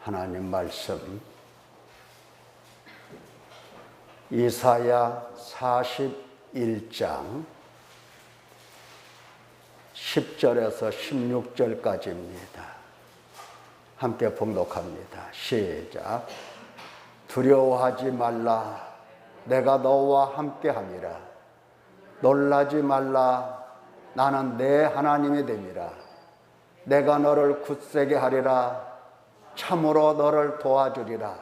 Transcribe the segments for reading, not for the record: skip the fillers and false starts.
하나님 말씀 이사야 41장 10절에서 16절까지입니다. 함께 봉독합니다. 시작. 두려워하지 말라. 내가 너와 함께함이라. 놀라지 말라. 나는 내 하나님이 됨이라. 내가 너를 굳세게 하리라. 참으로 너를 도와주리라.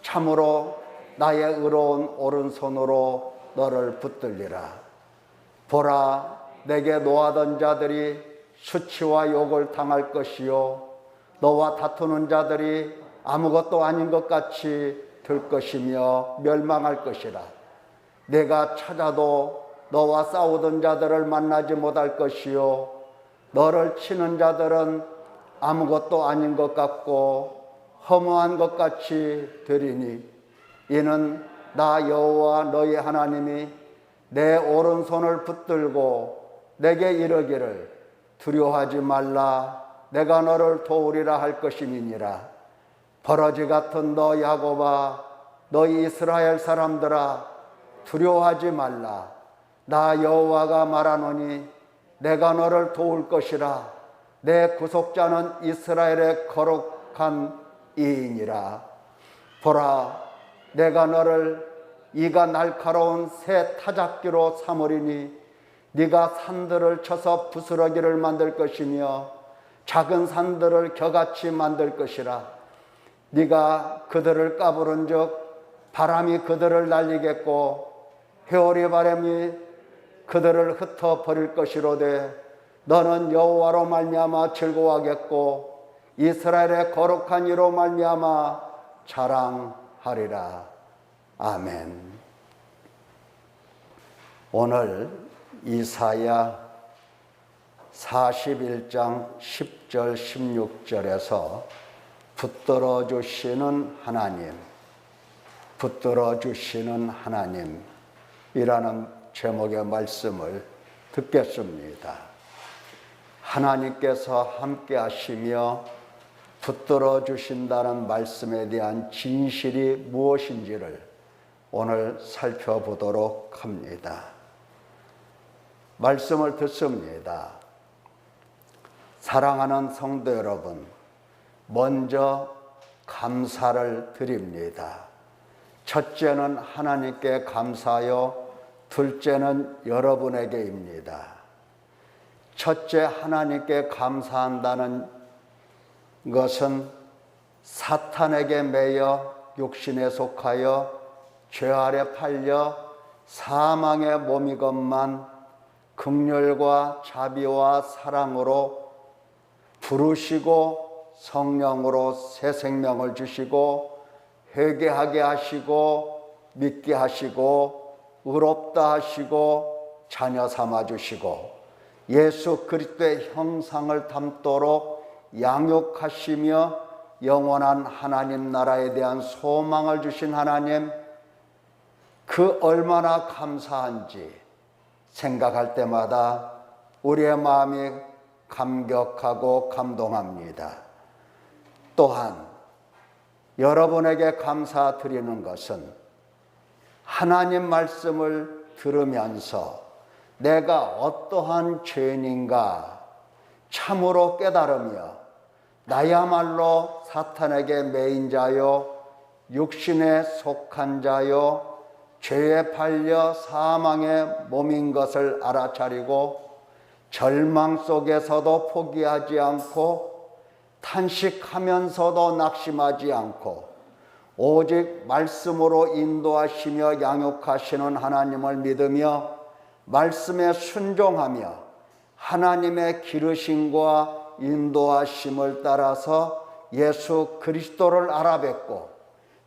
참으로 나의 의로운 오른손으로 너를 붙들리라. 보라, 내게 노하던 자들이 수치와 욕을 당할 것이요 너와 다투는 자들이 아무것도 아닌 것 같이 될 것이며 멸망할 것이라. 내가 찾아도 너와 싸우던 자들을 만나지 못할 것이요 너를 치는 자들은 아무것도 아닌 것 같고 허무한 것 같이 되리니 이는 나 여호와 너희 하나님이 내 오른손을 붙들고 내게 이르기를 두려워하지 말라. 내가 너를 도우리라 할 것임이니라. 버러지 같은 너 야곱아, 너희 이스라엘 사람들아, 두려워하지 말라. 나 여호와가 말하노니 내가 너를 도울 것이라. 내 구속자는 이스라엘의 거룩한 이이니라. 보라, 내가 너를 이가 날카로운 새 타작기로 삼으리니 네가 산들을 쳐서 부스러기를 만들 것이며 작은 산들을 겨같이 만들 것이라. 네가 그들을 까부른 즉 바람이 그들을 날리겠고 회오리 바람이 그들을 흩어버릴 것이로되 너는 여호와로 말미암아 즐거워하겠고 이스라엘의 거룩한 이로 말미암아 자랑하리라. 아멘. 오늘 이사야 41장 10절 16절에서 붙들어 주시는 하나님이라는 제목의 말씀을 듣겠습니다. 하나님께서 함께 하시며 붙들어 주신다는 말씀에 대한 진실이 무엇인지를 오늘 살펴보도록 합니다. 말씀을 듣습니다. 사랑하는 성도 여러분, 먼저 감사를 드립니다. 첫째는 하나님께 감사요, 둘째는 여러분에게입니다. 첫째, 하나님께 감사한다는 것은 사탄에게 매여 육신에 속하여 죄 아래 팔려 사망의 몸이건만 긍휼과 자비와 사랑으로 부르시고 성령으로 새 생명을 주시고 회개하게 하시고 믿게 하시고 의롭다 하시고 자녀 삼아 주시고 예수 그리스도의 형상을 담도록 양육하시며 영원한 하나님 나라에 대한 소망을 주신 하나님, 그 얼마나 감사한지 생각할 때마다 우리의 마음이 감격하고 감동합니다. 또한 여러분에게 감사드리는 것은 하나님 말씀을 들으면서 내가 어떠한 죄인인가 참으로 깨달으며 나야말로 사탄에게 매인 자요 육신에 속한 자요 죄에 팔려 사망의 몸인 것을 알아차리고 절망 속에서도 포기하지 않고 탄식하면서도 낙심하지 않고 오직 말씀으로 인도하시며 양육하시는 하나님을 믿으며 말씀에 순종하며 하나님의 기르심과 인도하심을 따라서 예수 그리스도를 알아뵙고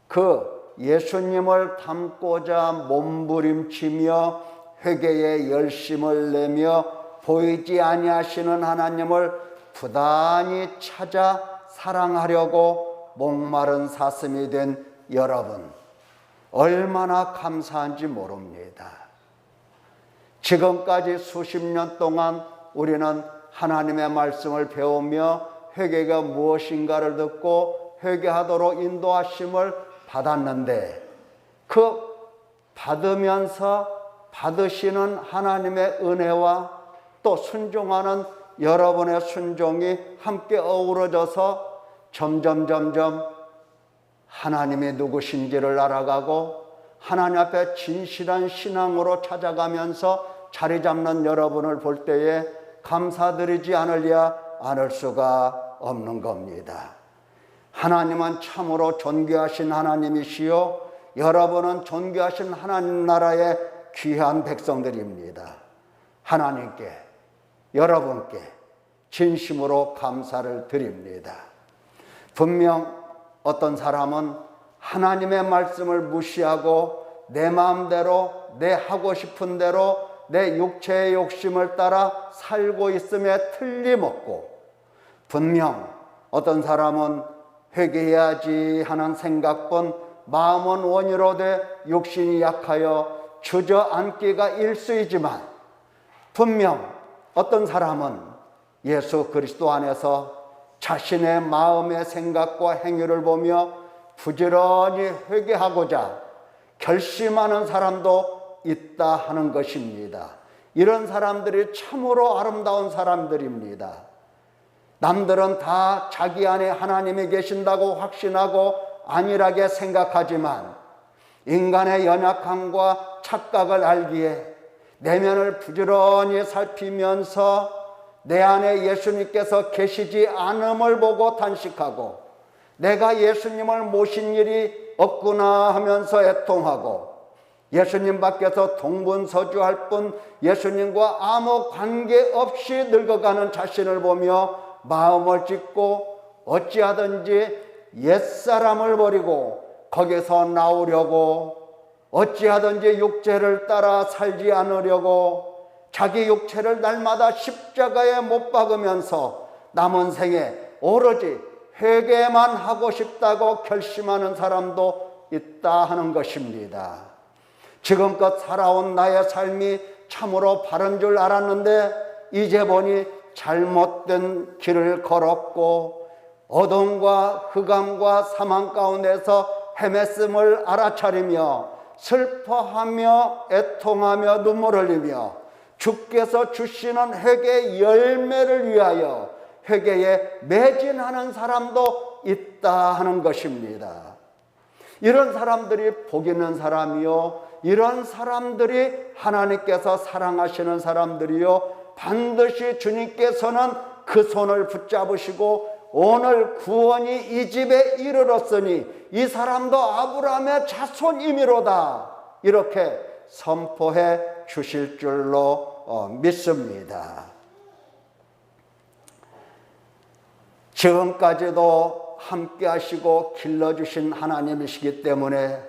그 예수님을 닮고자 몸부림치며 회개의 열심을 내며 보이지 아니하시는 하나님을 부단히 찾아 사랑하려고 목마른 사슴이 된 여러분, 얼마나 감사한지 모릅니다. 지금까지 수십 년 동안 우리는 하나님의 말씀을 배우며 회개가 무엇인가를 듣고 회개하도록 인도하심을 받았는데, 그 받으면서 받으시는 하나님의 은혜와 또 순종하는 여러분의 순종이 함께 어우러져서 점점 하나님이 누구신지를 알아가고 하나님 앞에 진실한 신앙으로 찾아가면서 자리 잡는 여러분을 볼 때에 감사드리지 않을 수가 없는 겁니다. 하나님은 참으로 존귀하신 하나님이시요, 여러분은 존귀하신 하나님 나라의 귀한 백성들입니다. 하나님께, 여러분께 진심으로 감사를 드립니다. 분명 어떤 사람은 하나님의 말씀을 무시하고 내 마음대로, 내 하고 싶은 대로 내 육체의 욕심을 따라 살고 있음에 틀림없고, 분명 어떤 사람은 회개해야지 하는 생각뿐 마음은 원이로 돼 육신이 약하여 주저앉기가 일쑤이지만, 분명 어떤 사람은 예수 그리스도 안에서 자신의 마음의 생각과 행위를 보며 부지런히 회개하고자 결심하는 사람도 있다 하는 것입니다. 이런 사람들이 참으로 아름다운 사람들입니다. 남들은 다 자기 안에 하나님이 계신다고 확신하고 안일하게 생각하지만, 인간의 연약함과 착각을 알기에 내면을 부지런히 살피면서 내 안에 예수님께서 계시지 않음을 보고 단식하고, 내가 예수님을 모신 일이 없구나 하면서 애통하고, 예수님 밖에서 동분서주할 뿐 예수님과 아무 관계없이 늙어가는 자신을 보며 마음을 찢고, 어찌하든지 옛사람을 버리고 거기서 나오려고, 어찌하든지 육체를 따라 살지 않으려고 자기 육체를 날마다 십자가에 못 박으면서 남은 생에 오로지 회개만 하고 싶다고 결심하는 사람도 있다 하는 것입니다. 지금껏 살아온 나의 삶이 참으로 바른 줄 알았는데 이제 보니 잘못된 길을 걸었고 어둠과 흑암과 사망 가운데서 헤맸음을 알아차리며 슬퍼하며 애통하며 눈물 흘리며 주께서 주시는 회개의 열매를 위하여 회개에 매진하는 사람도 있다 하는 것입니다. 이런 사람들이 복 있는 사람이요, 이런 사람들이 하나님께서 사랑하시는 사람들이요, 반드시 주님께서는 그 손을 붙잡으시고 오늘 구원이 이 집에 이르렀으니 이 사람도 아브라함의 자손이미로다, 이렇게 선포해 주실 줄로 믿습니다. 지금까지도 함께 하시고 길러주신 하나님이시기 때문에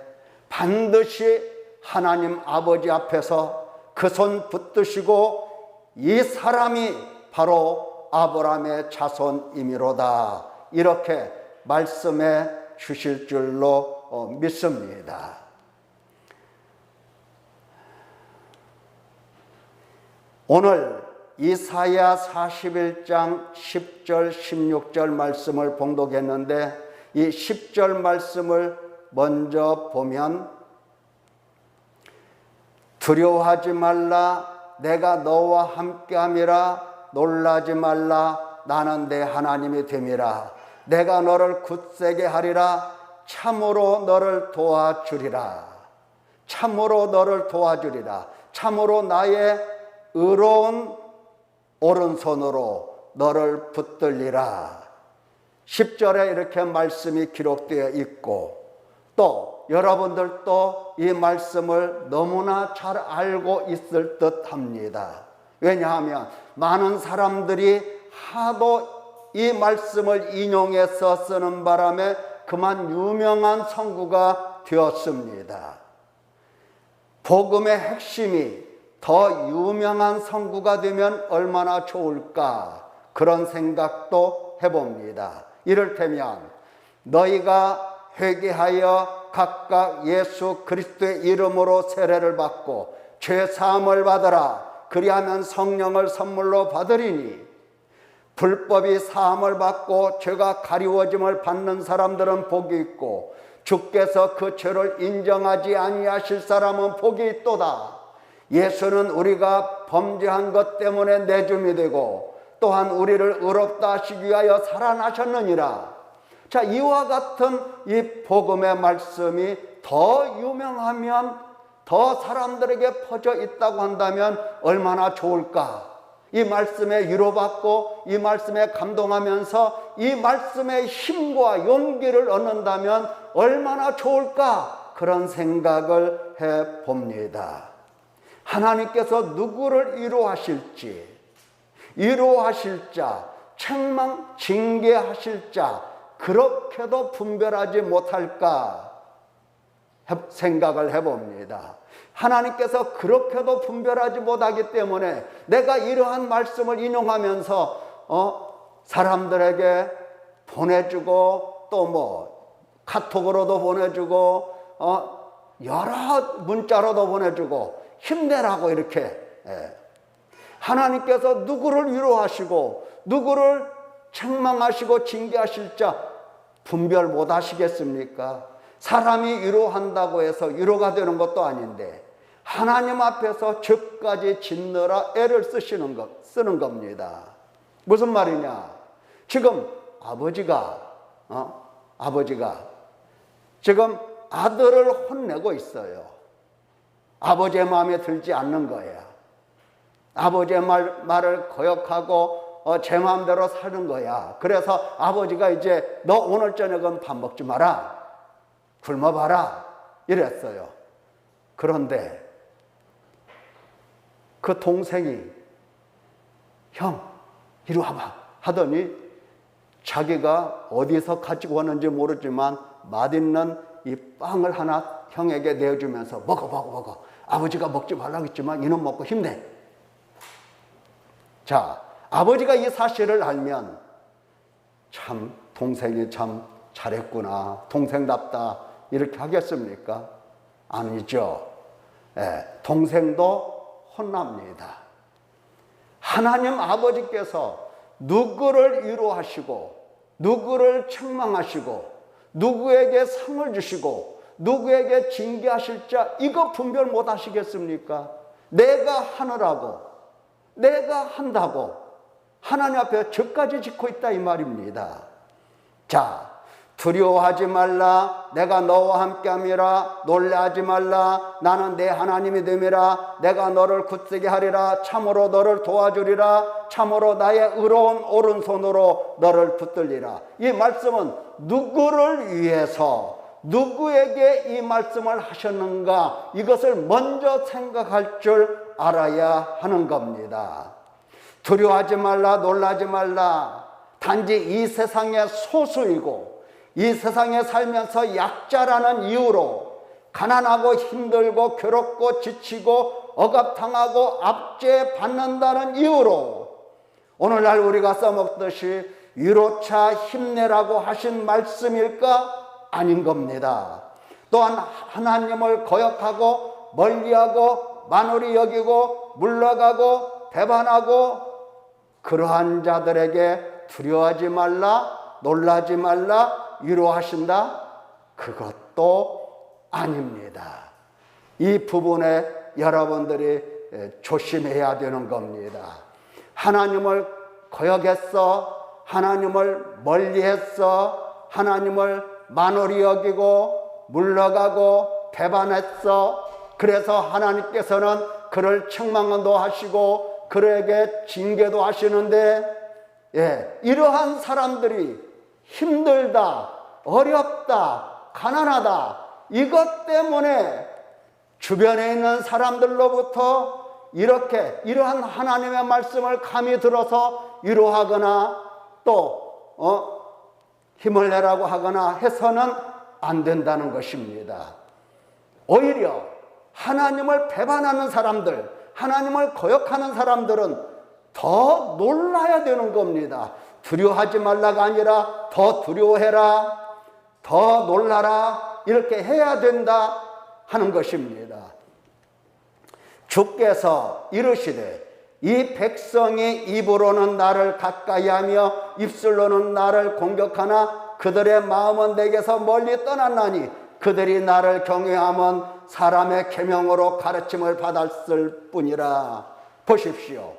반드시 하나님 아버지 앞에서 그 손 붙드시고 이 사람이 바로 아브라함의 자손이미로다, 이렇게 말씀해 주실 줄로 믿습니다. 오늘 이사야 41장 10절 16절 말씀을 봉독했는데, 이 10절 말씀을 먼저 보면, 두려워하지 말라, 내가 너와 함께함이라, 놀라지 말라, 나는 내 하나님이 됨이라. 내가 너를 굳세게 하리라, 참으로 너를 도와주리라. 참으로 너를 도와주리라. 참으로 나의 의로운 오른손으로 너를 붙들리라. 10절에 이렇게 말씀이 기록되어 있고, 또 여러분들도 이 말씀을 너무나 잘 알고 있을 듯 합니다. 왜냐하면 많은 사람들이 하도 이 말씀을 인용해서 쓰는 바람에 그만 유명한 성구가 되었습니다. 복음의 핵심이 더 유명한 성구가 되면 얼마나 좋을까, 그런 생각도 해봅니다. 이를테면 너희가 회개하여 각각 예수 그리스도의 이름으로 세례를 받고 죄 사함을 받으라, 그리하면 성령을 선물로 받으리니, 불법이 사함을 받고 죄가 가리워짐을 받는 사람들은 복이 있고 주께서 그 죄를 인정하지 아니하실 사람은 복이 있도다. 예수는 우리가 범죄한 것 때문에 내줌이 되고 또한 우리를 의롭다 하시기 위하여 살아나셨느니라. 자, 이와 같은 이 복음의 말씀이 더 유명하면, 더 사람들에게 퍼져 있다고 한다면 얼마나 좋을까? 이 말씀에 위로받고 이 말씀에 감동하면서 이 말씀의 힘과 용기를 얻는다면 얼마나 좋을까? 그런 생각을 해봅니다. 하나님께서 누구를 위로하실지, 위로하실 자, 책망, 징계하실 자, 그렇게도 분별하지 못할까 생각을 해봅니다. 하나님께서 그렇게도 분별하지 못하기 때문에 내가 이러한 말씀을 인용하면서 사람들에게 보내주고 또 카톡으로도 보내주고 여러 문자로도 보내주고 힘내라고 이렇게 하나님께서 누구를 위로하시고 누구를 책망하시고 징계하실 자 분별 못 하시겠습니까? 사람이 위로한다고 해서 위로가 되는 것도 아닌데 하나님 앞에서 죄까지 짓느라 애를 쓰는 겁니다. 무슨 말이냐? 지금 아버지가 지금 아들을 혼내고 있어요. 아버지의 마음에 들지 않는 거야. 아버지의 말을 거역하고 제 마음대로 사는 거야. 그래서 아버지가 이제 너 오늘 저녁은 밥 먹지 마라. 굶어봐라. 이랬어요. 그런데 그 동생이 형 이리 와봐 하더니 자기가 어디서 가지고 왔는지 모르지만 맛있는 이 빵을 하나 형에게 내어주면서 먹어. 아버지가 먹지 말라고 했지만 이놈 먹고 힘내. 자, 아버지가 이 사실을 알면 참 동생이 참 잘했구나, 동생답다 이렇게 하겠습니까? 아니죠. 동생도 혼납니다. 하나님 아버지께서 누구를 위로하시고 누구를 책망하시고 누구에게 상을 주시고 누구에게 징계하실 자 이거 분별 못 하시겠습니까? 내가 하느라고, 내가 한다고 하나님 앞에 죄까지 짓고 있다 이 말입니다. 자, 두려워하지 말라. 내가 너와 함께함이라. 놀라지 말라. 나는 내 하나님이 됨이라. 내가 너를 굳세게 하리라. 참으로 너를 도와주리라. 참으로 나의 의로운 오른손으로 너를 붙들리라. 이 말씀은 누구를 위해서 누구에게 이 말씀을 하셨는가, 이것을 먼저 생각할 줄 알아야 하는 겁니다. 두려워하지 말라. 놀라지 말라. 단지 이 세상의 소수이고 이 세상에 살면서 약자라는 이유로 가난하고 힘들고 괴롭고 지치고 억압당하고 압제받는다는 이유로 오늘날 우리가 써먹듯이 위로차 힘내라고 하신 말씀일까? 아닌 겁니다. 또한 하나님을 거역하고 멀리하고 만홀히 여기고 물러가고 배반하고 그러한 자들에게 두려워하지 말라, 놀라지 말라, 위로하신다? 그것도 아닙니다. 이 부분에 여러분들이 조심해야 되는 겁니다. 하나님을 거역했어, 하나님을 멀리했어, 하나님을 만홀히 여기고 물러가고 배반했어. 그래서 하나님께서는 그를 책망도 하시고 그에게 징계도 하시는데, 이러한 사람들이 힘들다, 어렵다, 가난하다, 이것 때문에 주변에 있는 사람들로부터 이러한 하나님의 말씀을 감히 들어서 위로하거나 또 힘을 내라고 하거나 해서는 안 된다는 것입니다. 오히려 하나님을 배반하는 사람들, 하나님을 거역하는 사람들은 더 놀라야 되는 겁니다. 두려워하지 말라가 아니라 더 두려워해라, 더 놀라라, 이렇게 해야 된다 하는 것입니다. 주께서 이르시되 이 백성이 입으로는 나를 가까이하며 입술로는 나를 공격하나 그들의 마음은 내게서 멀리 떠났나니 그들이 나를 경외하면 사람의 계명으로 가르침을 받았을 뿐이라. 보십시오.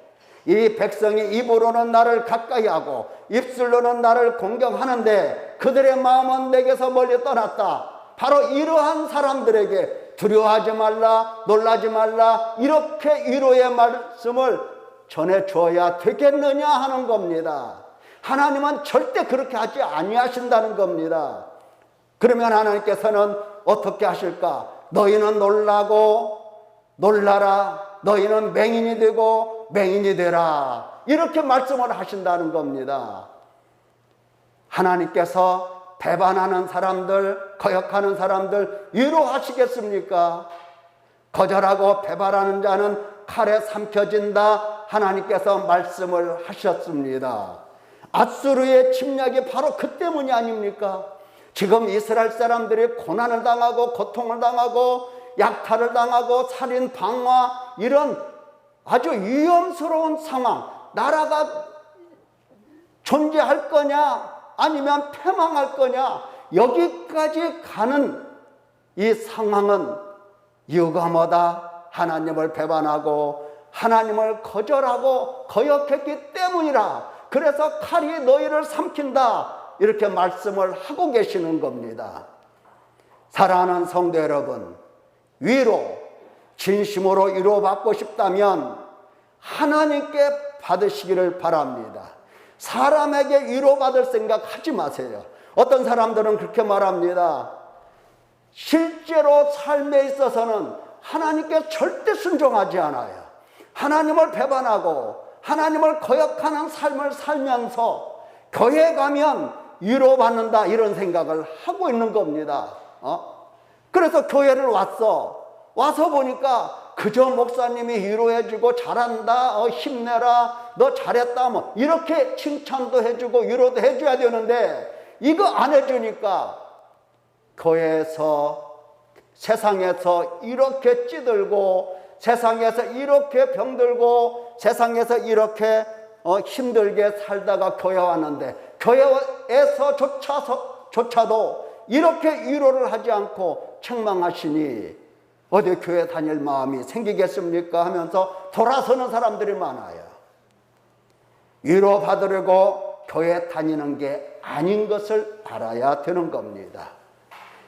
이 백성이 입으로는 나를 가까이하고 입술로는 나를 공경하는데 그들의 마음은 내게서 멀리 떠났다. 바로 이러한 사람들에게 두려워하지 말라, 놀라지 말라, 이렇게 위로의 말씀을 전해줘야 되겠느냐 하는 겁니다. 하나님은 절대 그렇게 하지 아니하신다는 겁니다. 그러면 하나님께서는 어떻게 하실까? 너희는 놀라고 놀라라, 너희는 맹인이 되고 맹인이 되라, 이렇게 말씀을 하신다는 겁니다. 하나님께서 배반하는 사람들, 거역하는 사람들 위로하시겠습니까? 거절하고 배반하는 자는 칼에 삼켜진다, 하나님께서 말씀을 하셨습니다. 앗수르의 침략이 바로 그 때문이 아닙니까? 지금 이스라엘 사람들이 고난을 당하고 고통을 당하고 약탈을 당하고 살인, 방화, 이런 아주 위험스러운 상황, 나라가 존재할 거냐 아니면 패망할 거냐, 여기까지 가는 이 상황은 이유가 뭐다? 하나님을 배반하고 하나님을 거절하고 거역했기 때문이라. 그래서 칼이 너희를 삼킨다, 이렇게 말씀을 하고 계시는 겁니다. 사랑하는 성도 여러분, 위로, 진심으로 위로받고 싶다면 하나님께 받으시기를 바랍니다. 사람에게 위로받을 생각 하지 마세요. 어떤 사람들은 그렇게 말합니다. 실제로 삶에 있어서는 하나님께 절대 순종하지 않아요. 하나님을 배반하고 하나님을 거역하는 삶을 살면서 교회 가면 위로받는다, 이런 생각을 하고 있는 겁니다. 그래서 교회를 와서 보니까 그저 목사님이 위로해주고 잘한다, 힘내라, 너 잘했다, 뭐 이렇게 칭찬도 해주고 위로도 해줘야 되는데 이거 안 해주니까 교회에서, 세상에서 이렇게 찌들고, 세상에서 이렇게 병들고, 세상에서 이렇게 힘들게 살다가 교회 왔는데 교회에서조차도 이렇게 위로를 하지 않고 책망하시니 어디 교회 다닐 마음이 생기겠습니까? 하면서 돌아서는 사람들이 많아요. 위로받으려고 교회 다니는 게 아닌 것을 알아야 되는 겁니다.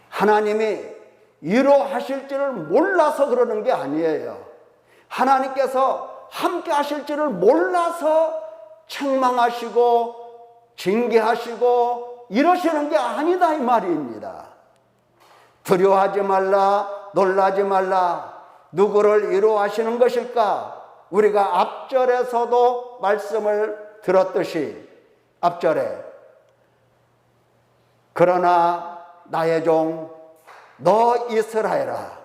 하나님이 위로하실 줄을 몰라서 그러는 게 아니에요. 하나님께서 함께 하실 줄을 몰라서 책망하시고 징계하시고 이러시는 게 아니다, 이 말입니다. 두려워하지 말라, 놀라지 말라. 누구를 위로하시는 것일까? 우리가 앞절에서도 말씀을 들었듯이, 앞절에 그러나 나의 종 너 이스라엘아,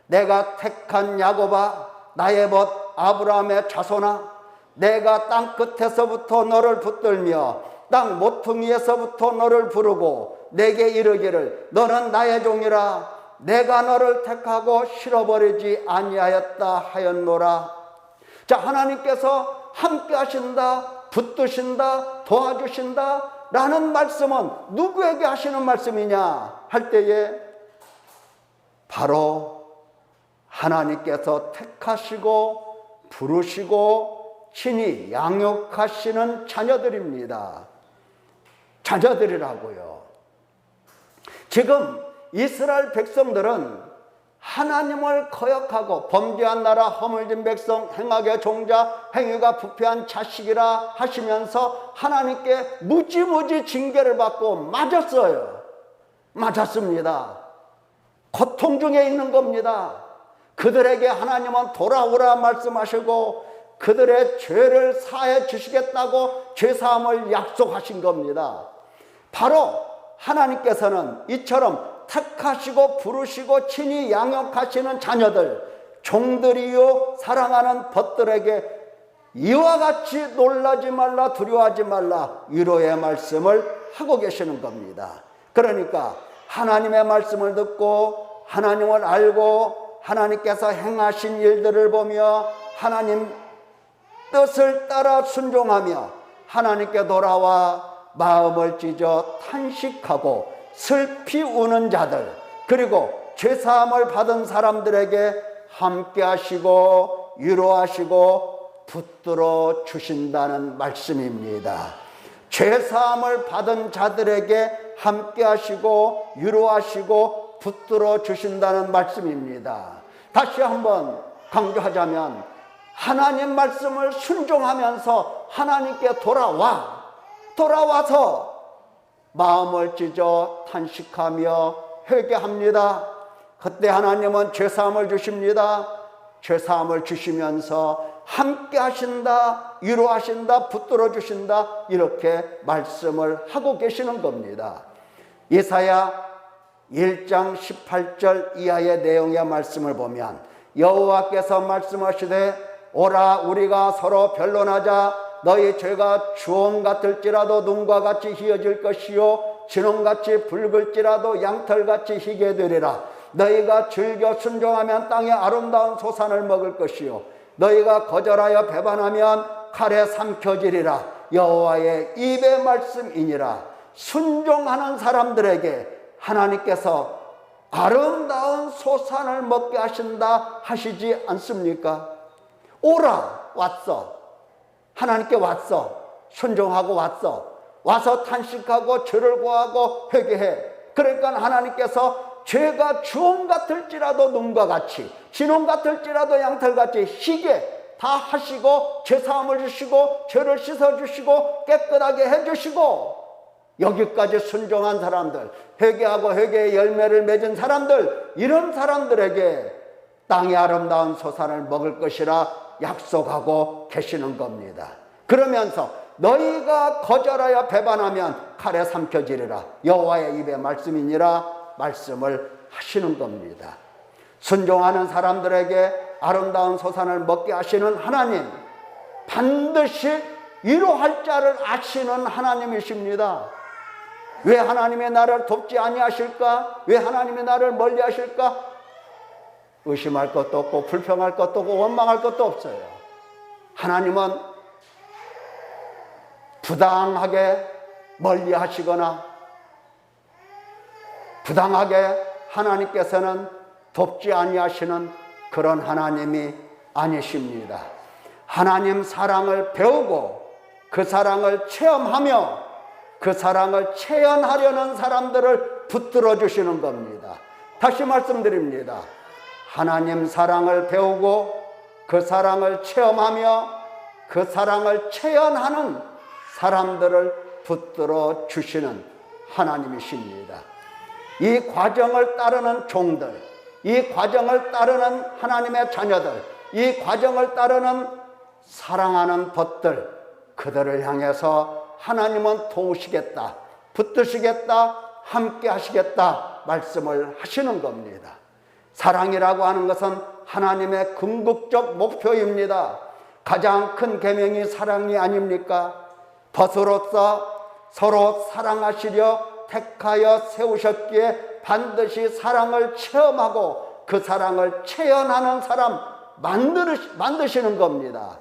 내가 택한 야곱아, 나의 벗 아브라함의 자손아, 내가 땅 끝에서부터 너를 붙들며 땅 모퉁이에서부터 너를 부르고 내게 이르기를 너는 나의 종이라, 내가 너를 택하고 실어버리지 아니하였다 하였노라. 자, 하나님께서 함께 하신다, 붙드신다, 도와주신다 라는 말씀은 누구에게 하시는 말씀이냐 할 때에 바로 하나님께서 택하시고 부르시고 친히 양육하시는 자녀들입니다. 자녀들이라고요. 지금 이스라엘 백성들은 하나님을 거역하고 범죄한 나라, 허물진 백성, 행악의 종자, 행위가 부패한 자식이라 하시면서 하나님께 무지무지 징계를 받고 맞았어요. 맞았습니다. 고통 중에 있는 겁니다. 그들에게 하나님은 돌아오라 말씀하시고 그들의 죄를 사해 주시겠다고 죄사함을 약속하신 겁니다. 바로 하나님께서는 이처럼 택하시고 부르시고 친히 양육하시는 자녀들, 종들이요 사랑하는 벗들에게 이와 같이 놀라지 말라, 두려워하지 말라, 위로의 말씀을 하고 계시는 겁니다. 그러니까 하나님의 말씀을 듣고 하나님을 알고 하나님께서 행하신 일들을 보며 하나님 뜻을 따라 순종하며 하나님께 돌아와 마음을 찢어 탄식하고 슬피 우는 자들, 그리고 죄사함을 받은 사람들에게 함께 하시고 위로하시고 붙들어 주신다는 말씀입니다. 죄사함을 받은 자들에게 함께 하시고 위로하시고 붙들어 주신다는 말씀입니다. 다시 한번 강조하자면 하나님 말씀을 순종하면서 하나님께 돌아와서 마음을 찢어 탄식하며 회개합니다. 그때 하나님은 죄사함을 주십니다. 죄사함을 주시면서 함께 하신다, 위로하신다, 붙들어 주신다, 이렇게 말씀을 하고 계시는 겁니다. 이사야 1장 18절 이하의 내용의 말씀을 보면 여호와께서 말씀하시되 오라 우리가 서로 변론하자. 너희 죄가 주홍 같을지라도 눈과 같이 희어질 것이요 진홍같이 붉을지라도 양털같이 희게 되리라. 너희가 즐겨 순종하면 땅의 아름다운 소산을 먹을 것이요 너희가 거절하여 배반하면 칼에 삼켜지리라. 여호와의 입의 말씀이니라. 순종하는 사람들에게 하나님께서 아름다운 소산을 먹게 하신다 하시지 않습니까? 오라, 왔어. 하나님께 왔어. 순종하고 왔어. 와서 탄식하고 죄를 고하고 회개해. 그러니까 하나님께서 죄가 주홍 같을지라도 눈과 같이, 진홍 같을지라도 양털같이 희게 다 하시고 죄사함을 주시고 죄를 씻어주시고 깨끗하게 해주시고, 여기까지 순종한 사람들, 회개하고 회개의 열매를 맺은 사람들, 이런 사람들에게 땅의 아름다운 소산을 먹을 것이라 약속하고 계시는 겁니다. 그러면서 너희가 거절하여 배반하면 칼에 삼켜지리라. 여호와의 입의 말씀이니라 말씀을 하시는 겁니다. 순종하는 사람들에게 아름다운 소산을 먹게 하시는 하나님, 반드시 위로할 자를 아시는 하나님이십니다. 왜 하나님의 나를 돕지 아니하실까? 왜 하나님의 나를 멀리 하실까? 의심할 것도 없고 불평할 것도 없고 원망할 것도 없어요. 하나님은 부당하게 멀리 하시거나 부당하게 하나님께서는 돕지 아니하시는 그런 하나님이 아니십니다. 하나님 사랑을 배우고 그 사랑을 체험하며 그 사랑을 체현하려는 사람들을 붙들어 주시는 겁니다. 다시 말씀드립니다. 하나님 사랑을 배우고 그 사랑을 체험하며 그 사랑을 체현하는 사람들을 붙들어 주시는 하나님이십니다. 이 과정을 따르는 종들, 이 과정을 따르는 하나님의 자녀들, 이 과정을 따르는 사랑하는 벗들, 그들을 향해서 하나님은 도우시겠다, 붙드시겠다, 함께 하시겠다 말씀을 하시는 겁니다. 사랑이라고 하는 것은 하나님의 궁극적 목표입니다. 가장 큰 계명이 사랑이 아닙니까? 벗으로서 서로 사랑하시려 택하여 세우셨기에 반드시 사랑을 체험하고 그 사랑을 체현하는 사람 만드시는 겁니다.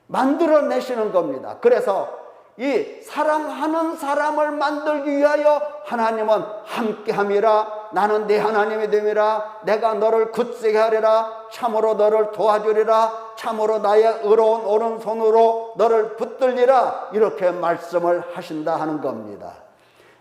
만들어내시는 겁니다. 그래서 이 사랑하는 사람을 만들기 위하여 하나님은 함께함이라. 나는 네 하나님이 됨이라. 내가 너를 굳세게 하리라. 참으로 너를 도와주리라. 참으로 나의 의로운 오른손으로 너를 붙들리라. 이렇게 말씀을 하신다 하는 겁니다.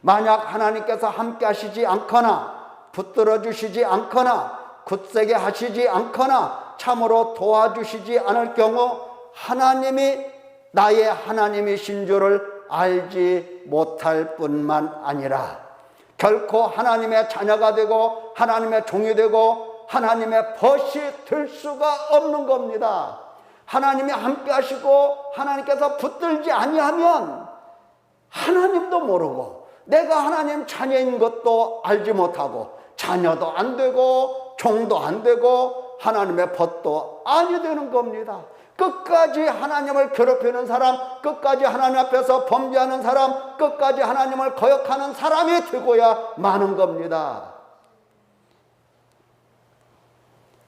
만약 하나님께서 함께 하시지 않거나 붙들어 주시지 않거나 굳세게 하시지 않거나 참으로 도와주시지 않을 경우 하나님이 나의 하나님이신 줄을 알지 못할 뿐만 아니라 결코 하나님의 자녀가 되고 하나님의 종이 되고 하나님의 벗이 될 수가 없는 겁니다. 하나님이 함께 하시고 하나님께서 붙들지 아니하면 하나님도 모르고 내가 하나님 자녀인 것도 알지 못하고 자녀도 안 되고 종도 안 되고 하나님의 벗도 아니 되는 겁니다. 끝까지 하나님을 괴롭히는 사람, 끝까지 하나님 앞에서 범죄하는 사람, 끝까지 하나님을 거역하는 사람이 되고야 마는 겁니다.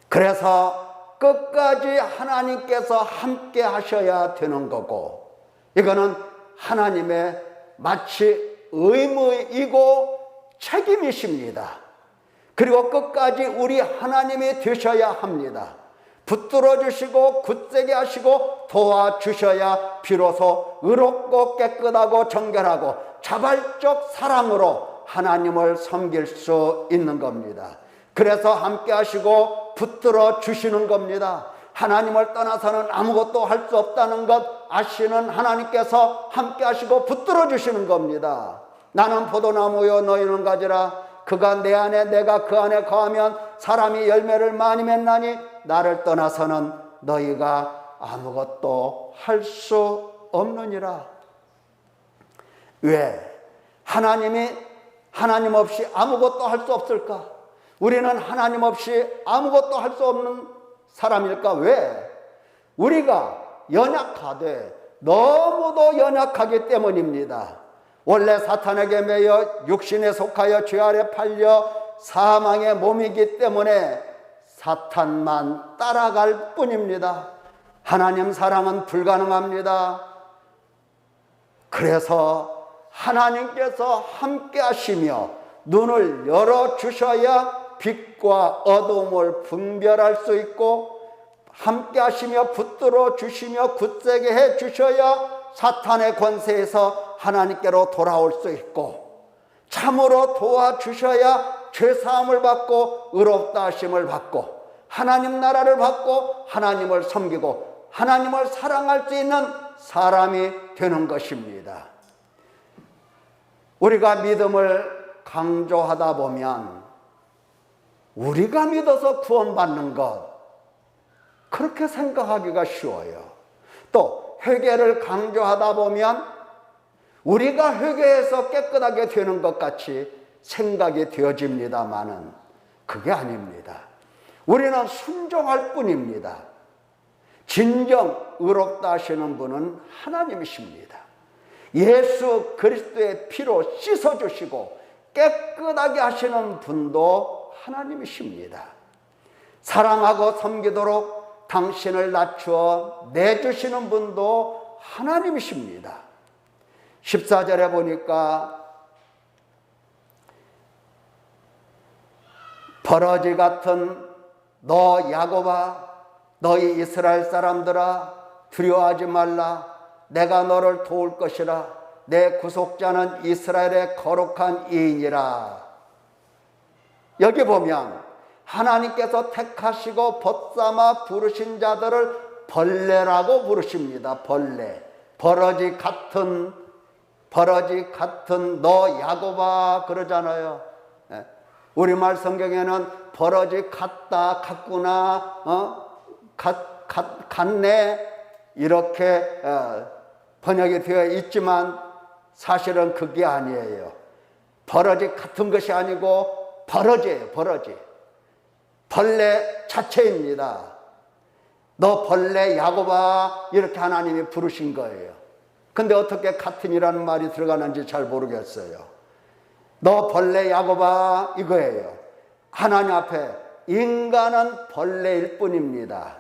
그래서 끝까지 하나님께서 함께 하셔야 되는 거고, 이거는 하나님의 마치 의무이고 책임이십니다. 그리고 끝까지 우리 하나님이 되셔야 합니다. 붙들어 주시고 굳세게 하시고 도와주셔야 비로소 의롭고 깨끗하고 정결하고 자발적 사랑으로 하나님을 섬길 수 있는 겁니다. 그래서 함께 하시고 붙들어 주시는 겁니다. 하나님을 떠나서는 아무것도 할 수 없다는 것 아시는 하나님께서 함께 하시고 붙들어 주시는 겁니다. 나는 포도나무요 너희는 가지라. 그가 내 안에 내가 그 안에 거하면 사람이 열매를 많이 맺나니 나를 떠나서는 너희가 아무것도 할 수 없느니라. 왜? 하나님 없이 아무것도 할 수 없을까? 우리는 하나님 없이 아무것도 할 수 없는 사람일까? 왜? 우리가 연약하되 너무도 연약하기 때문입니다. 원래 사탄에게 매여 육신에 속하여 죄 아래 팔려 사망의 몸이기 때문에 사탄만 따라갈 뿐입니다. 하나님 사랑은 불가능합니다. 그래서 하나님께서 함께 하시며 눈을 열어주셔야 빛과 어둠을 분별할 수 있고, 함께 하시며 붙들어 주시며 굳세게 해 주셔야 사탄의 권세에서 하나님께로 돌아올 수 있고, 참으로 도와주셔야 죄사함을 받고 의롭다 하심을 받고 하나님 나라를 받고 하나님을 섬기고 하나님을 사랑할 수 있는 사람이 되는 것입니다. 우리가 믿음을 강조하다 보면 우리가 믿어서 구원받는 것, 그렇게 생각하기가 쉬워요. 또 회개를 강조하다 보면 우리가 회개해서 깨끗하게 되는 것 같이 생각이 되어집니다마는 그게 아닙니다. 우리는 순종할 뿐입니다. 진정 의롭다 하시는 분은 하나님이십니다. 예수 그리스도의 피로 씻어주시고 깨끗하게 하시는 분도 하나님이십니다. 사랑하고 섬기도록 당신을 낮추어 내주시는 분도 하나님이십니다. 14절에 보니까 버러지 같은 너 야곱아, 너희 이스라엘 사람들아, 두려워하지 말라. 내가 너를 도울 것이라. 내 구속자는 이스라엘의 거룩한 이인이라. 여기 보면 하나님께서 택하시고 벗삼아 부르신 자들을 벌레라고 부르십니다. 벌레. 버러지 같은 너 야곱아 그러잖아요. 우리말 성경에는 버러지 같다, 같구나, 같네 이렇게 번역이 되어 있지만 사실은 그게 아니에요. 버러지 같은 것이 아니고 버러지예요. 버러지. 벌레 자체입니다. 너 벌레 야곱아 이렇게 하나님이 부르신 거예요. 근데 어떻게 같은이라는 말이 들어가는지 잘 모르겠어요. 너 벌레 야곱아 이거예요. 하나님 앞에 인간은 벌레일 뿐입니다.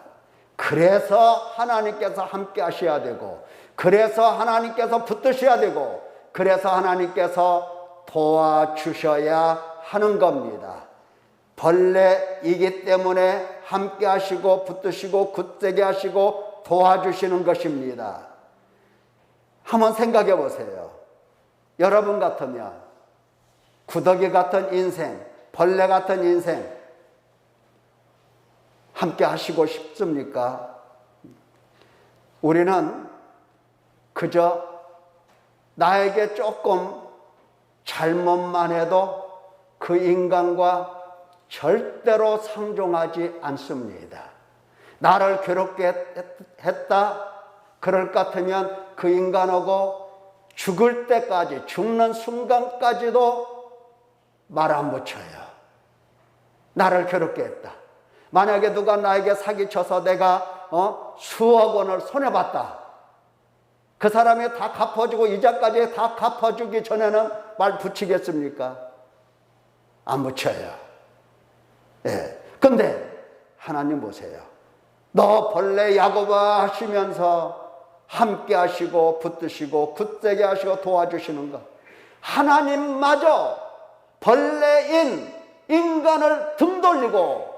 그래서 하나님께서 함께 하셔야 되고, 그래서 하나님께서 붙드셔야 되고, 그래서 하나님께서 도와주셔야 하는 겁니다. 벌레이기 때문에 함께 하시고 붙드시고 굳세게 하시고 도와주시는 것입니다. 한번 생각해 보세요. 여러분 같으면 구더기 같은 인생, 벌레 같은 인생 함께 하시고 싶습니까? 우리는 그저 나에게 조금 잘못만 해도 그 인간과 절대로 상종하지 않습니다. 나를 괴롭게 했다? 그럴 것 같으면 그 인간하고 죽을 때까지, 죽는 순간까지도 말 안 붙여요. 나를 괴롭게 했다. 만약에 누가 나에게 사기쳐서 내가 수억 원을 손해봤다. 그 사람이 다 갚아주고 이자까지 다 갚아주기 전에는 말 붙이겠습니까? 안 붙여요. 예. 근데 하나님 보세요. 너 벌레 야곱아 하시면서 함께 하시고 붙드시고 굳세게 하시고 도와주시는 것. 하나님마저 벌레인 인간을 등 돌리고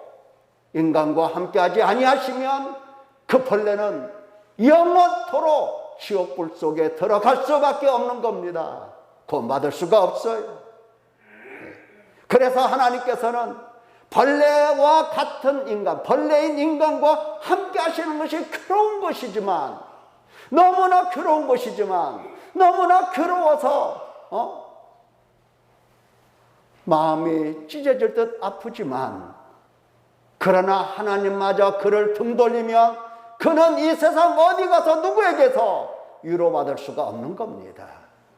인간과 함께하지 아니하시면 그 벌레는 영원토록 지옥불 속에 들어갈 수밖에 없는 겁니다. 구원받을 수가 없어요. 그래서 하나님께서는 벌레와 같은 인간, 벌레인 인간과 함께 하시는 것이 괴로운 것이지만, 너무나 괴로운 것이지만, 너무나 괴로워서 마음이 찢어질 듯 아프지만, 그러나 하나님마저 그를 등 돌리면 그는 이 세상 어디 가서 누구에게서 위로받을 수가 없는 겁니다.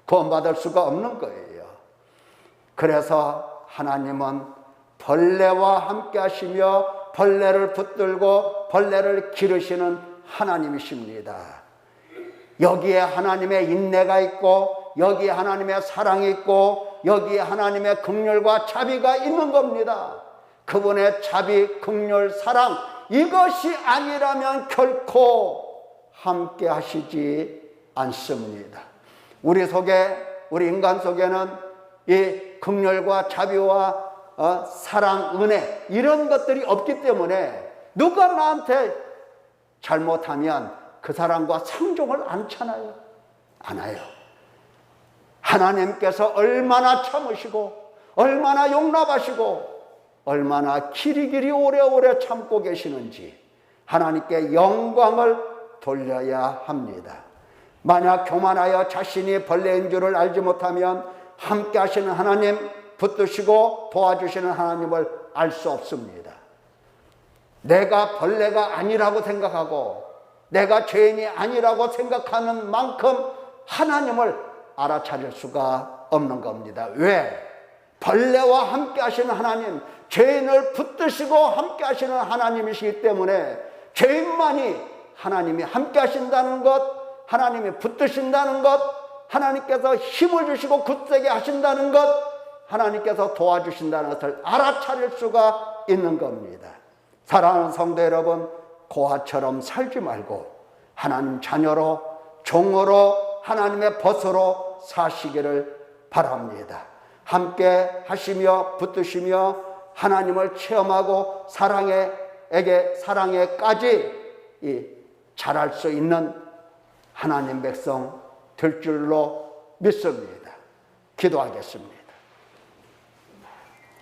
구원받을 수가 없는 거예요. 그래서 하나님은 벌레와 함께 하시며 벌레를 붙들고 벌레를 기르시는 하나님이십니다. 여기에 하나님의 인내가 있고 여기에 하나님의 사랑이 있고 여기에 하나님의 긍휼과 자비가 있는 겁니다. 그분의 자비, 긍휼, 사랑 이것이 아니라면 결코 함께 하시지 않습니다. 우리 인간 속에는 이 긍휼과 자비와 사랑, 은혜 이런 것들이 없기 때문에 누가 나한테 잘못하면 그 사람과 상종을 않잖아요. 않아요. 하나님께서 얼마나 참으시고 얼마나 용납하시고 얼마나 길이길이 오래오래 참고 계시는지 하나님께 영광을 돌려야 합니다. 만약 교만하여 자신이 벌레인 줄을 알지 못하면 함께 하시는 하나님, 붙드시고 도와주시는 하나님을 알 수 없습니다. 내가 벌레가 아니라고 생각하고 내가 죄인이 아니라고 생각하는 만큼 하나님을 알아차릴 수가 없는 겁니다. 왜? 벌레와 함께 하시는 하나님, 죄인을 붙드시고 함께 하시는 하나님이시기 때문에 죄인만이 하나님이 함께 하신다는 것, 하나님이 붙드신다는 것, 하나님께서 힘을 주시고 굳세게 하신다는 것, 하나님께서 도와주신다는 것을 알아차릴 수가 있는 겁니다. 사랑하는 성도 여러분, 고아처럼 살지 말고 하나님 자녀로, 종으로, 하나님의 벗으로 사시기를 바랍니다. 함께 하시며 붙드시며 하나님을 체험하고 사랑에까지 자랄 수 있는 하나님 백성 될 줄로 믿습니다. 기도하겠습니다.